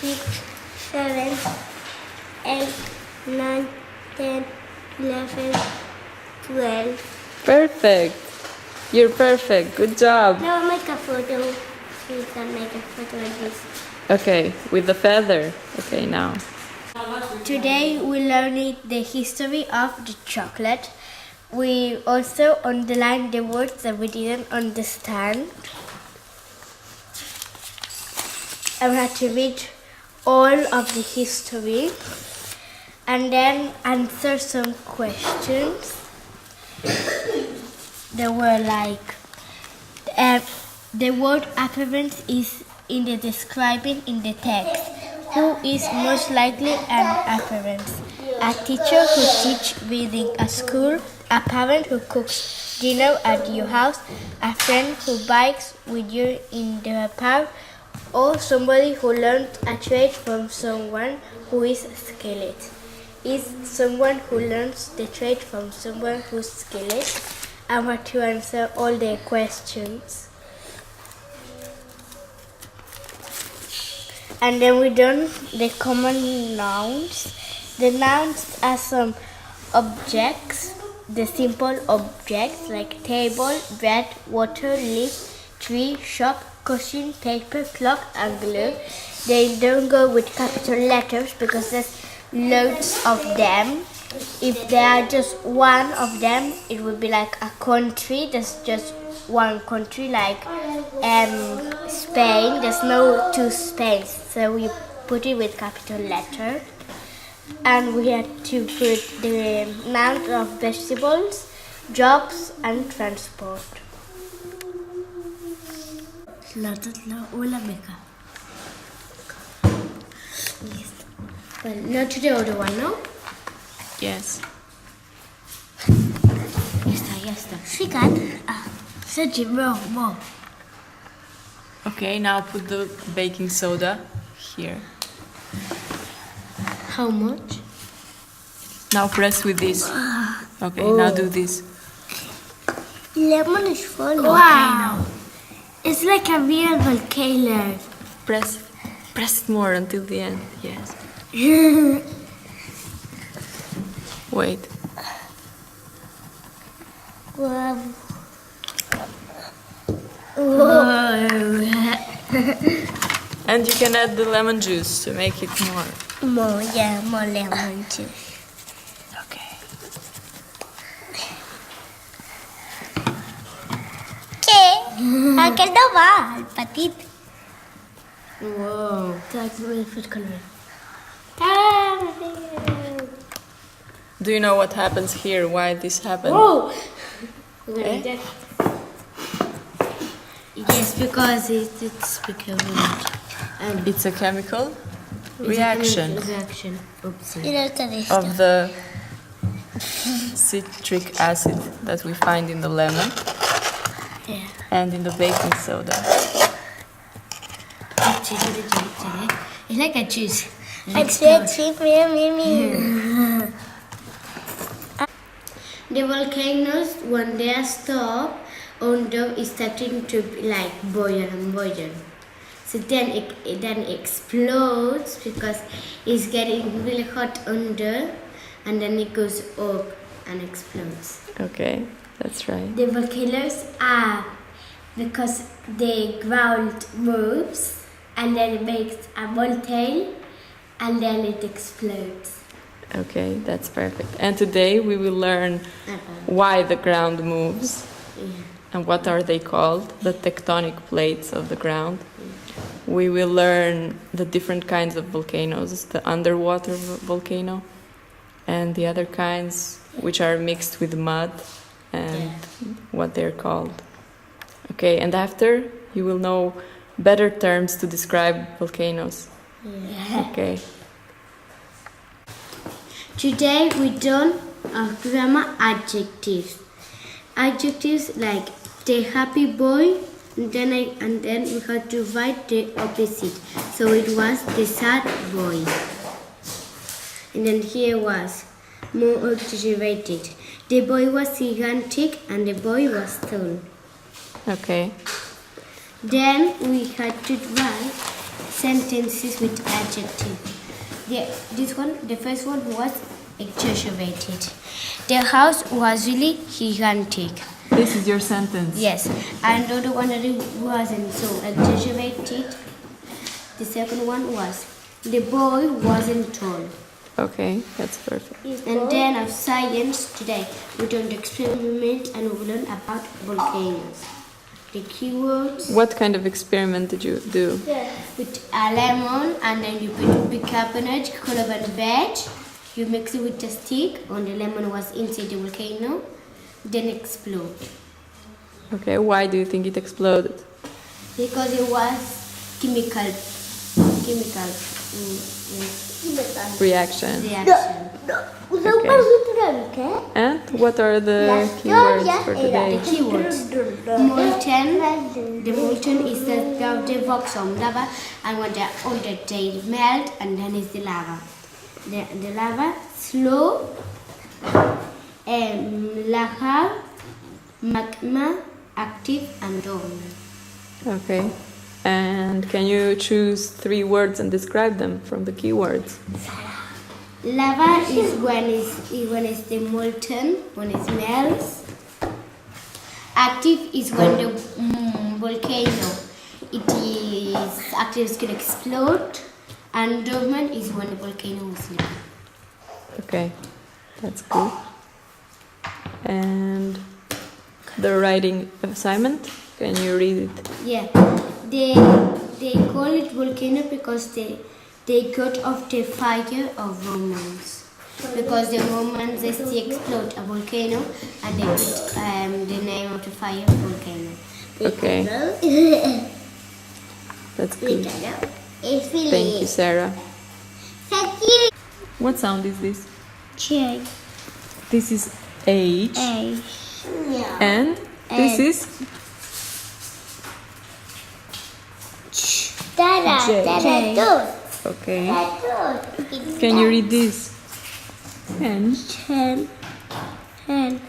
6, 7, 8, 9, 10, 11, 12. Perfect. You're perfect. Good job. Now make a photo. You can make a photo like this. Okay, with the feather. Okay, now. Today we learned the history of the chocolate. We also underlined the words that we didn't understand. I had to read all of the history and then answer some questions. They were like, the word appearance is in the describing in the text. Who is most likely an appearance? A teacher who teaches reading at school, a parent who cooks dinner at your house, a friend who bikes with you in the park, or somebody who learned a trade from someone who is skilled. Is someone who learns the trade from someone who's skilled? I want to answer all the questions. And then we done the common nouns. The nouns are some objects, the simple objects like table, bread, water, leaf, tree, shop, cushion, paper, clock, and glue. They don't go with capital letters because there's loads of them. If there are just one of them, it would be like a country. There's just one country, like Spain. There's no two Spains, so we put it with capital letter. And we had to put the nouns of vegetables, jobs, and transport. Yes. Well, now to the other one, no? Yes. Ya está. Ficat. Sergi, more. Okay, now put the baking soda here. How much? Now press with this. Okay, now do this. Lemon is falling. Wow! It's like a real volcano. Press it more until the end. Yes. Wait. Wow. And you can add the lemon juice to make it more. More lemon juice. Okay. Què? Aquest no va, el petit. Wow. Do you know what happens here? Why this happened? Whoa! Eh? Yes, because it's becoming It's a chemical reaction reaction. Oopsie. I l'altre d'esto. of the citric acid that we find in the lemon Yeah. and in the baking soda. It's like a juice. The volcanoes, when they stop, under is starting to like boil and boil. So then it then explodes because it's getting really hot under, and then it goes up and explodes. Okay, that's right. The volcanoes are because the ground moves, and then it makes a volcano, and then it explodes. Okay, that's perfect. And today we will learn why the ground moves and what are they called, the tectonic plates of the ground. We will learn the different kinds of volcanoes, the underwater volcano and the other kinds which are mixed with mud and what they're called. Okay, and after you will know better terms to describe volcanoes. Okay. Today we done grammar adjectives. Adjectives like the happy boy, and then we had to write the opposite. So it was the sad boy. And then here was more exaggerated. The boy was gigantic and the boy was tall. Okay. Then we had to write sentences with adjective. The first one was exaggerated. The house was really gigantic. This is your sentence. Yes, and the other one that it wasn't so exaggerated. The second one was the boy wasn't tall. Okay, that's perfect. And then of science today, we done experiment and we learn about volcanoes. The keywords What kind of experiment did you do? with a lemon, and then you put bicarbonate, color and veg. You mix it with the stick, and the lemon was inside the volcano, then explode. Okay, why do you think it exploded? Because it was chemical Reaction. reaction. Okay. And what are the keywords for The today? keywords. Molten. The molten is the box of lava, and when the older they melt, and then is the lava. The lava slow, lava, magma, active, and dormant. Okay. And can you choose 3 words and describe them from the keywords? Lava is when it's the molten, when it melts. Active is when the volcano it is active, it's gonna explode. And dormant is when the volcano is sleeping. Okay, that's good. And the writing assignment, can you read it? Yeah, they call it volcano because they got off the fire of Romans. Because the Romans they still explode a volcano, and they put the name of the fire volcano. Okay, that's good. Thank you, Sarah. What sound is this? J. This is H. A. And this is Dada. J. Dada. okay. Can you read this? Hen, Hen. Hen.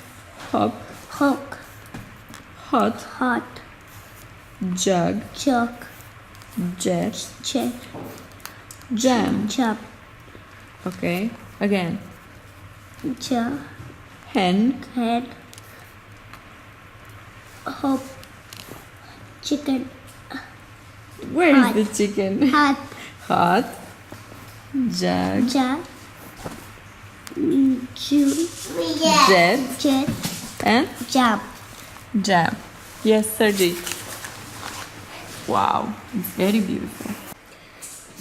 hop, Hook. hot, Hot. jug, Jug. jet, Check. jam. Chop. Okay. Again. Chop. Hen, Head. Hop. Chicken. where is Hot. the chicken? Hot. Hot, jug, Jack. Chew. jet, Jet. and Jump. jam. Yes, Sergi. Wow, it's very beautiful.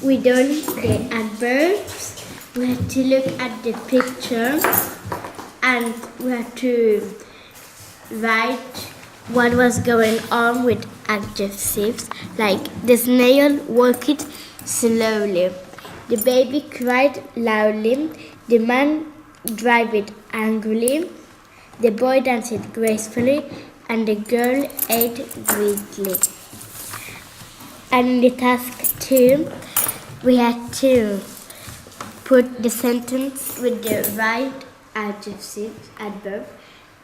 We done the adverbs. We had to look at the pictures, and we had to write what was going on with adjectives, like the snail walked slowly, the baby cried loudly, the man drove it angrily, the boy danced gracefully, and the girl ate greedily. And in the task 2, we had to put the sentence with the right adverb.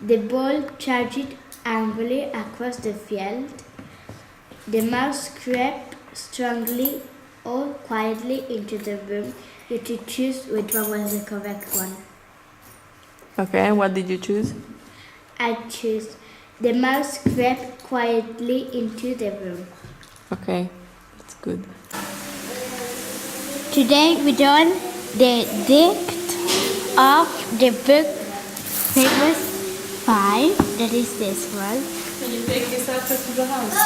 The ball charged angrily across the field. The mouse crept strongly or quietly into the room. You to choose which one was the correct one. Okay, and what did you choose? I choose the mouse crept quietly into the room. Okay, that's good. Today we done the dict of the book Famous 5. That is this one. Can you take this after to the house?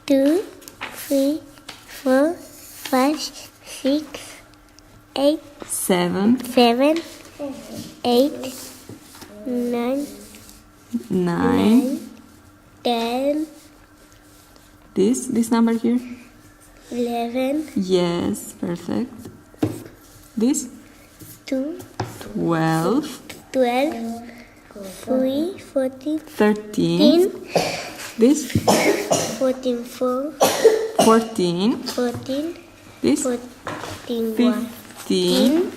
2, 3, 4, 5, 6, 8, 7, 7, 8, 9, 9. 10, This number here? 11, Yes, perfect. This? 2, 12, 12, 3, 14, 13. 15, This? 14, 4, 14. 14, This? 14, 1, 15.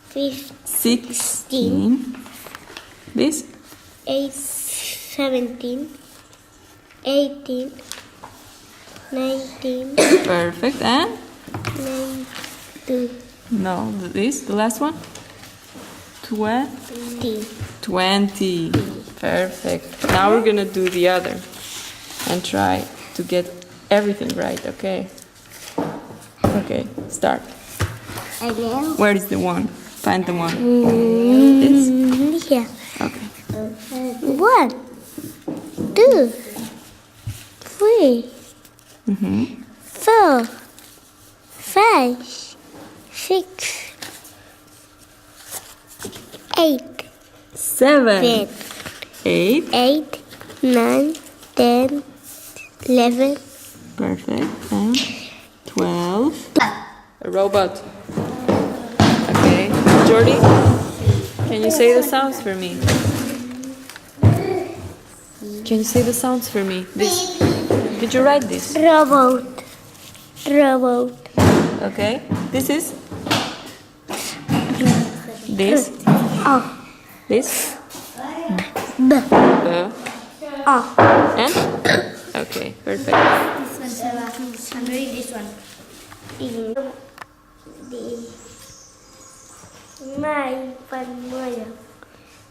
15, 16. This? 8, 17, 18, 19, Perfect. And 19, no, this, the last one? 20. 20. Perfect. Now we're gonna do the other and try to get everything right, okay? Okay, start. again. Where is the one? Find the one. This? Here. Okay. 1, 2, 3, Mm-hmm. 4, 5, 6, 8, 7. 8. 8, 9, 10, 11. Perfect. And 12. A robot. Okay. Jordi, can you say the sounds for me? Can you say the sounds for me? This. Did you write this? Robot. Robot. Okay. This is? This? Oh. This? B. Oh. And? Okay. Perfect. This one, Sarah. I'm reading this one. My grandmother.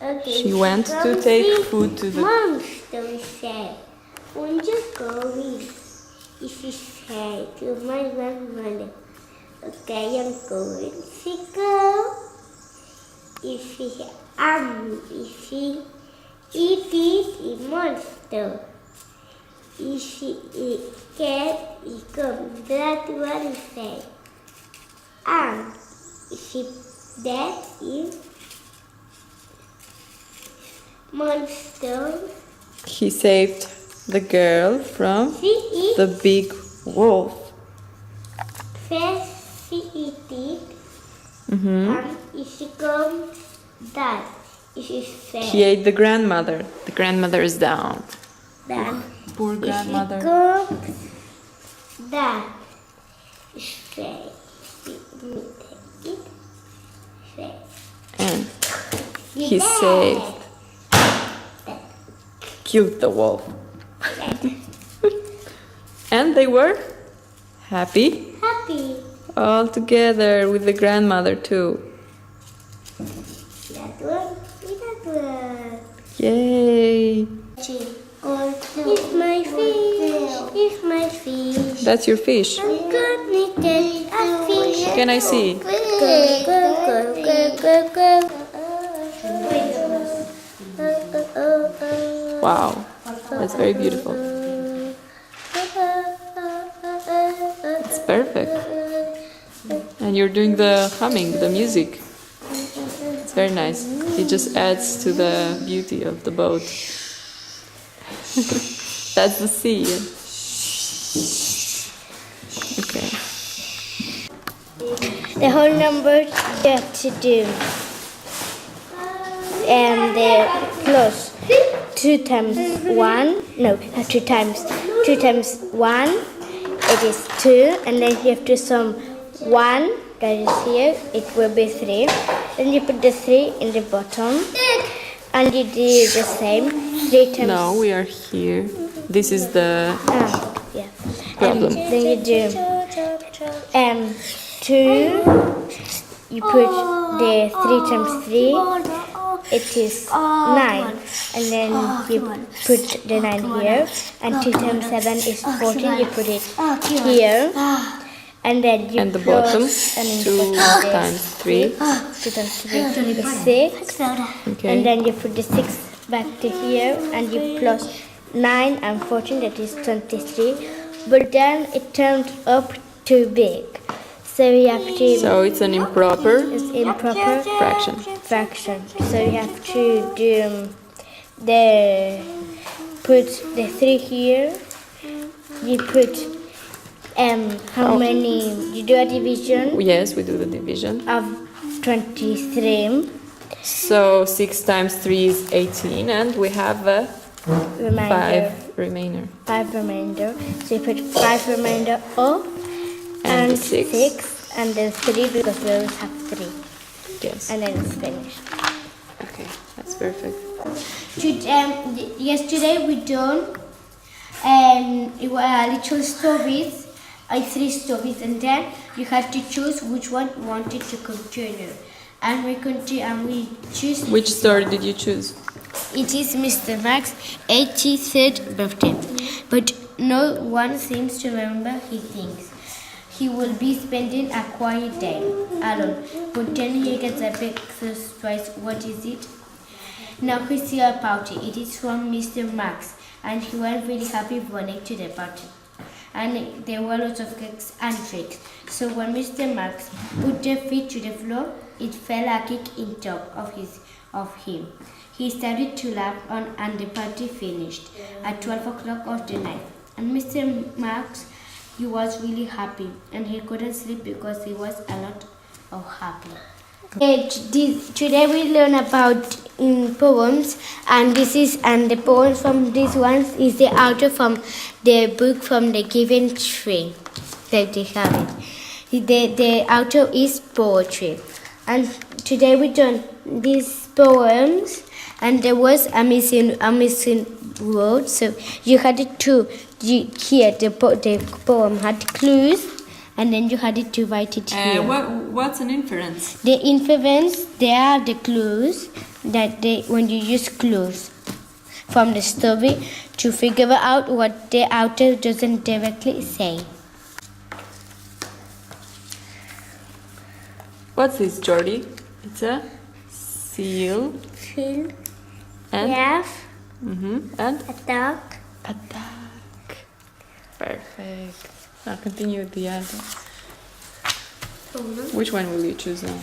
Okay. She went to take food to the... Monster said, "Won't you go with?" She said to my grandmother. Okay, I'm going. She go. If she it is a monster. If she can, it comes. That's what he said. And she that is monster. He saved the girl from She is the big wolf. first she eat it. Mm-hmm. And if she comes that, if she said He ate the grandmother. The grandmother is down. that, Poor if she grandmother. comes that, say, take it, say, And he saved, killed the wolf. And they were happy happy. all together with the grandmother too. That one, that one. Yay! It's my fish, it's my fish. That's your fish. I'm gonna get a fish. Can I see? Go, go, go, go, go, go. Wow, that's very beautiful. It's perfect. And you're doing the humming, the music. It's very nice. It just adds to the beauty of the boat. That's the sea. Okay. The whole number you have to do. And the plus 2 times 1. No, not 2 times. 2 times 1. It is 2. And then you have to sum 1. That is here. It will be 3. Then you put the 3 in the bottom. And you do the same. 3 times. Now we are here. This is the Yeah. problem. Then you do 2. You put the 3 times 3. It is 9. And then you put the 9 here. And 2 times 7 is 14. You put it here. And then you And the plus- bottom, and then 2 you put times 3. 2 times 3 is 6. Okay. And then you put the 6 back to here. And you plus 9 and 14, that is 23. But then it turned up too big. So you have to... So it's an improper it's improper fraction. fraction. So you have to do put the 3 here. You put how many? You do a division Yes, we do the division. of 23 So 6 times 3 is 18, and we have a remainder. 5 remainder. 5 remainder. So you put 5 remainder up And and six. 6 and then 3 because we always have 3. Yes. And then it's finished. Okay, that's perfect. Yesterday we done it were little stories, 3 stories, and then you have to choose which one you wanted to continue. And we choose. Which story did you choose? It is Mr. Max's 83rd birthday, but no one seems to remember. He thinks he will be spending a quiet day alone, but then he gets a big surprise. What is it? Now he's here about it. It is from Mr. Max, and he was really happy running to the party. And there were lots of cakes and tricks. So when Mr. Max put their feet to the floor, it fell a kick in top of him. He started to laugh and the party finished at 12 o'clock of the night. And Mr. Max, he was really happy and he couldn't sleep because he was a lot of happy. Today we learn about poems, and the poems from these ones is the author from the book from the Given Tree that they have it. The author is poetry, and today we done these poems, and there was a missing word, so you had to hear the poem had clues. And then you had to write it here. What's an inference? The inference, they are the clues that when you use clues from the story to figure out what the author doesn't directly say. What's this, Jordi? It's a seal. Seal. And? Laugh. And? A dog. A duck. Perfect. Now continue with the other. Which one will you choose now?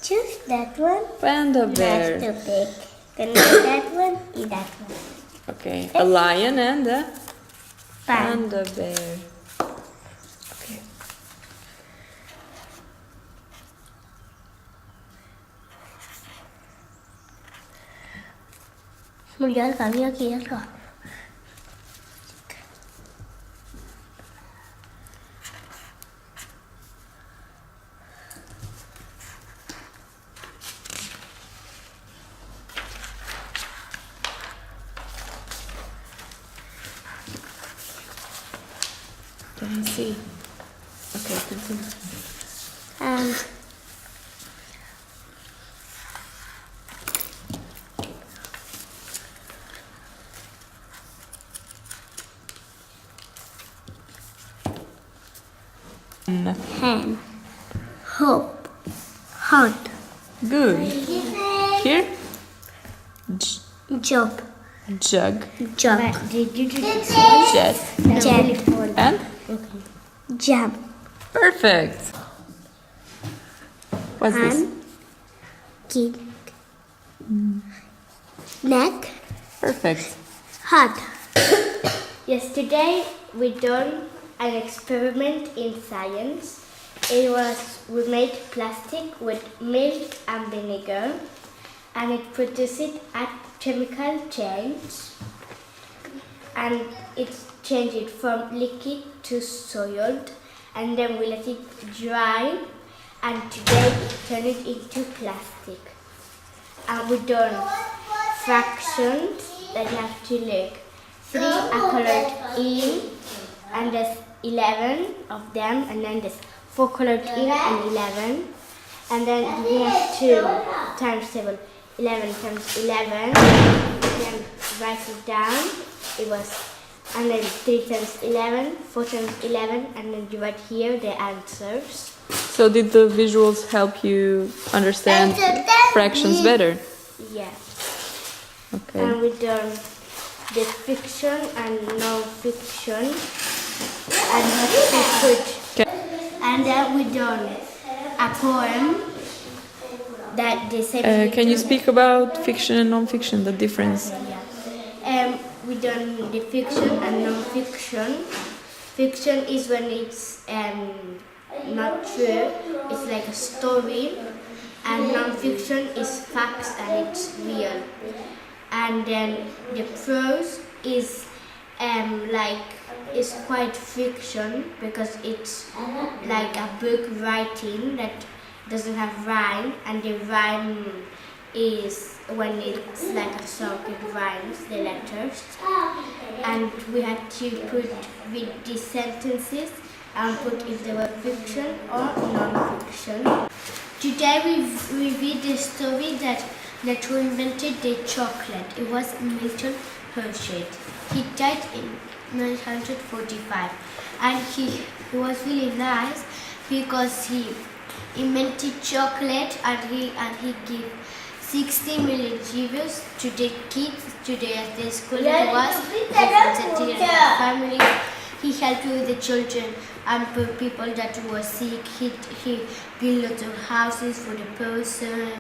Choose that one. Panda bear. That's too big. Then that one is that one. Okay. A lion and a Pan. panda bear. Okay. Một giờ cả kia kia rồi. Can I see? Okay, continue. Hen. Hope. Hunt. Good. Here? Job. Jug. Jug. Did you do this? Jet. Jet. And? Jam. Perfect. What's this? Hand. Kick. Neck. Perfect. Heart. Yesterday we done an experiment in science. We made plastic with milk and vinegar, and it produced a chemical change, and it changed it from liquid to solid, and then we let it dry, and today it turned it into plastic. And we done fractions that you have to look. 3 are colored in, and there's 11 of them, and then there's 4 colored in and 11, and then we have 2 times table, 11 times 11, then write it down, and then 3 times 11, 4 times 11, and then you write here the answers. So did the visuals help you understand fractions better? Yeah. Okay. And we done the fiction and non-fiction, and what to put. And then we done a poem that they said. Can you speak about fiction and non-fiction, the difference? We done the fiction and non-fiction. Fiction is when it's not true, it's like a story, and non-fiction is facts and it's real. And then the prose is it's quite fiction because it's like a book writing that doesn't have rhyme, and the rhyme is when it's like a song, it rhymes the letters. and we had to put with the sentences and put if they were fiction or non-fiction. Today we read the story that who invented the chocolate. It was Milton Hershey. He died in 1945, and he was really nice because he invented chocolate and he gave 60 million euros to the kids today at the school. He was representing their families. He helped with the children and people that were sick. He built lots of houses for the person.